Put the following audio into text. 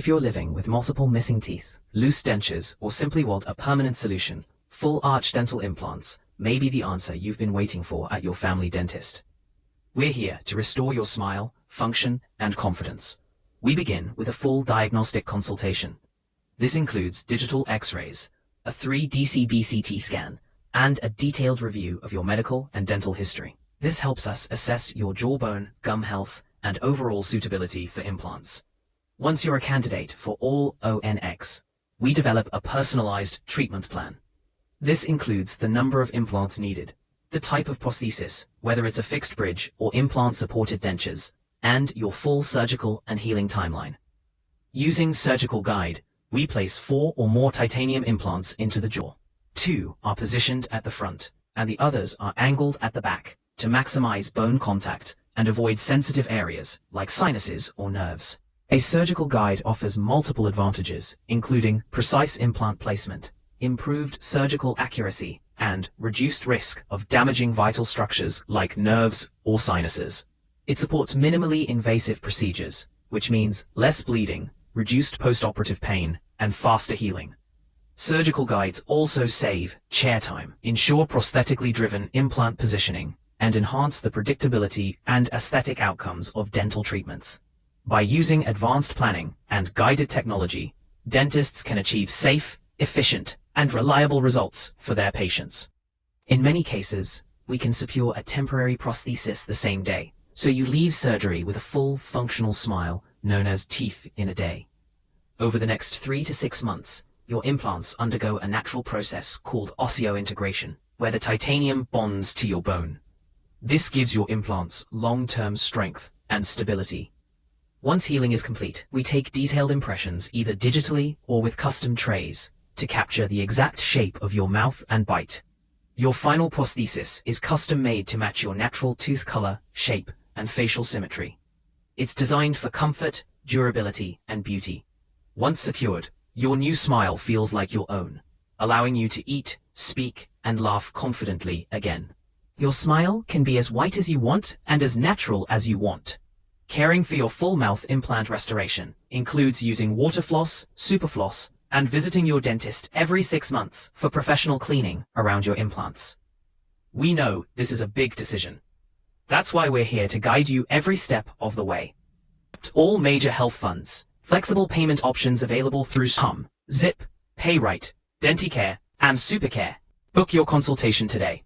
If you're living with multiple missing teeth, loose dentures, or simply want a permanent solution, full arch dental implants may be the answer you've been waiting for at your family dentist. We're here to restore your smile, function, and confidence. We begin with a full diagnostic consultation. This includes digital x-rays, a 3D CBCT scan, and a detailed review of your medical and dental history. This helps us assess your jawbone, gum health, and overall suitability for implants. Once you're a candidate for All-on-4, we develop a personalized treatment plan. This includes the number of implants needed, the type of prosthesis, whether it's a fixed bridge or implant-supported dentures, and your full surgical and healing timeline. Using Surgical Guide, we place 4 or more titanium implants into the jaw. 2 are positioned at the front, and the others are angled at the back to maximize bone contact and avoid sensitive areas like sinuses or nerves. A Surgical Guide offers multiple advantages, including precise implant placement, improved surgical accuracy, and reduced risk of damaging vital structures like nerves or sinuses. It supports minimally invasive procedures, which means less bleeding, reduced postoperative pain, and faster healing. Surgical Guides also save chair time, ensure prosthetically driven implant positioning, and enhance the predictability and aesthetic outcomes of dental treatments. By using advanced planning and guided technology, dentists can achieve safe, efficient, and reliable results for their patients. In many cases, we can secure a temporary prosthesis the same day, so you leave surgery with a full functional smile known as teeth in a day. Over the next 3 to 6 months, your implants undergo a natural process called osseointegration, where the titanium bonds to your bone. This gives your implants long-term strength and stability. Once healing is complete, we take detailed impressions either digitally or with custom trays to capture the exact shape of your mouth and bite. Your final prosthesis is custom-made to match your natural tooth color, shape, and facial symmetry. It's designed for comfort, durability, and beauty. Once secured, your new smile feels like your own, allowing you to eat, speak, and laugh confidently again. Your smile can be as white as you want and as natural as you want. Caring for your full mouth implant restoration includes using water floss, super floss, and visiting your dentist every 6 months for professional cleaning around your implants. We know this is a big decision. That's why we're here to guide you every step of the way. All major health funds, flexible payment options available through Zip, PayRight, DentiCare, and SuperCare. Book your consultation today.